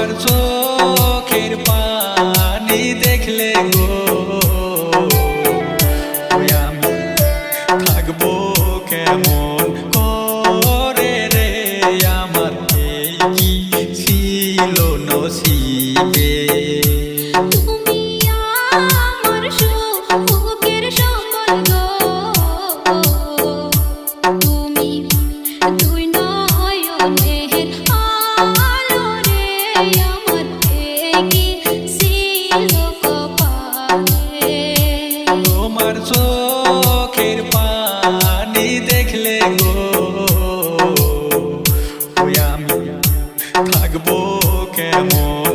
তোমার চোখের পানি দেখলে গো আমি থাকবো কেমন করে রে। আমার এই কি ছিল নসিবে। তুমি আমার সুখের সম্বল গো, তুমি দুই নয়নের আলো রে। আমার কি ছিল কপালে। তোমার চোখের পানি দেখলে গো আমি থাকবো কেমন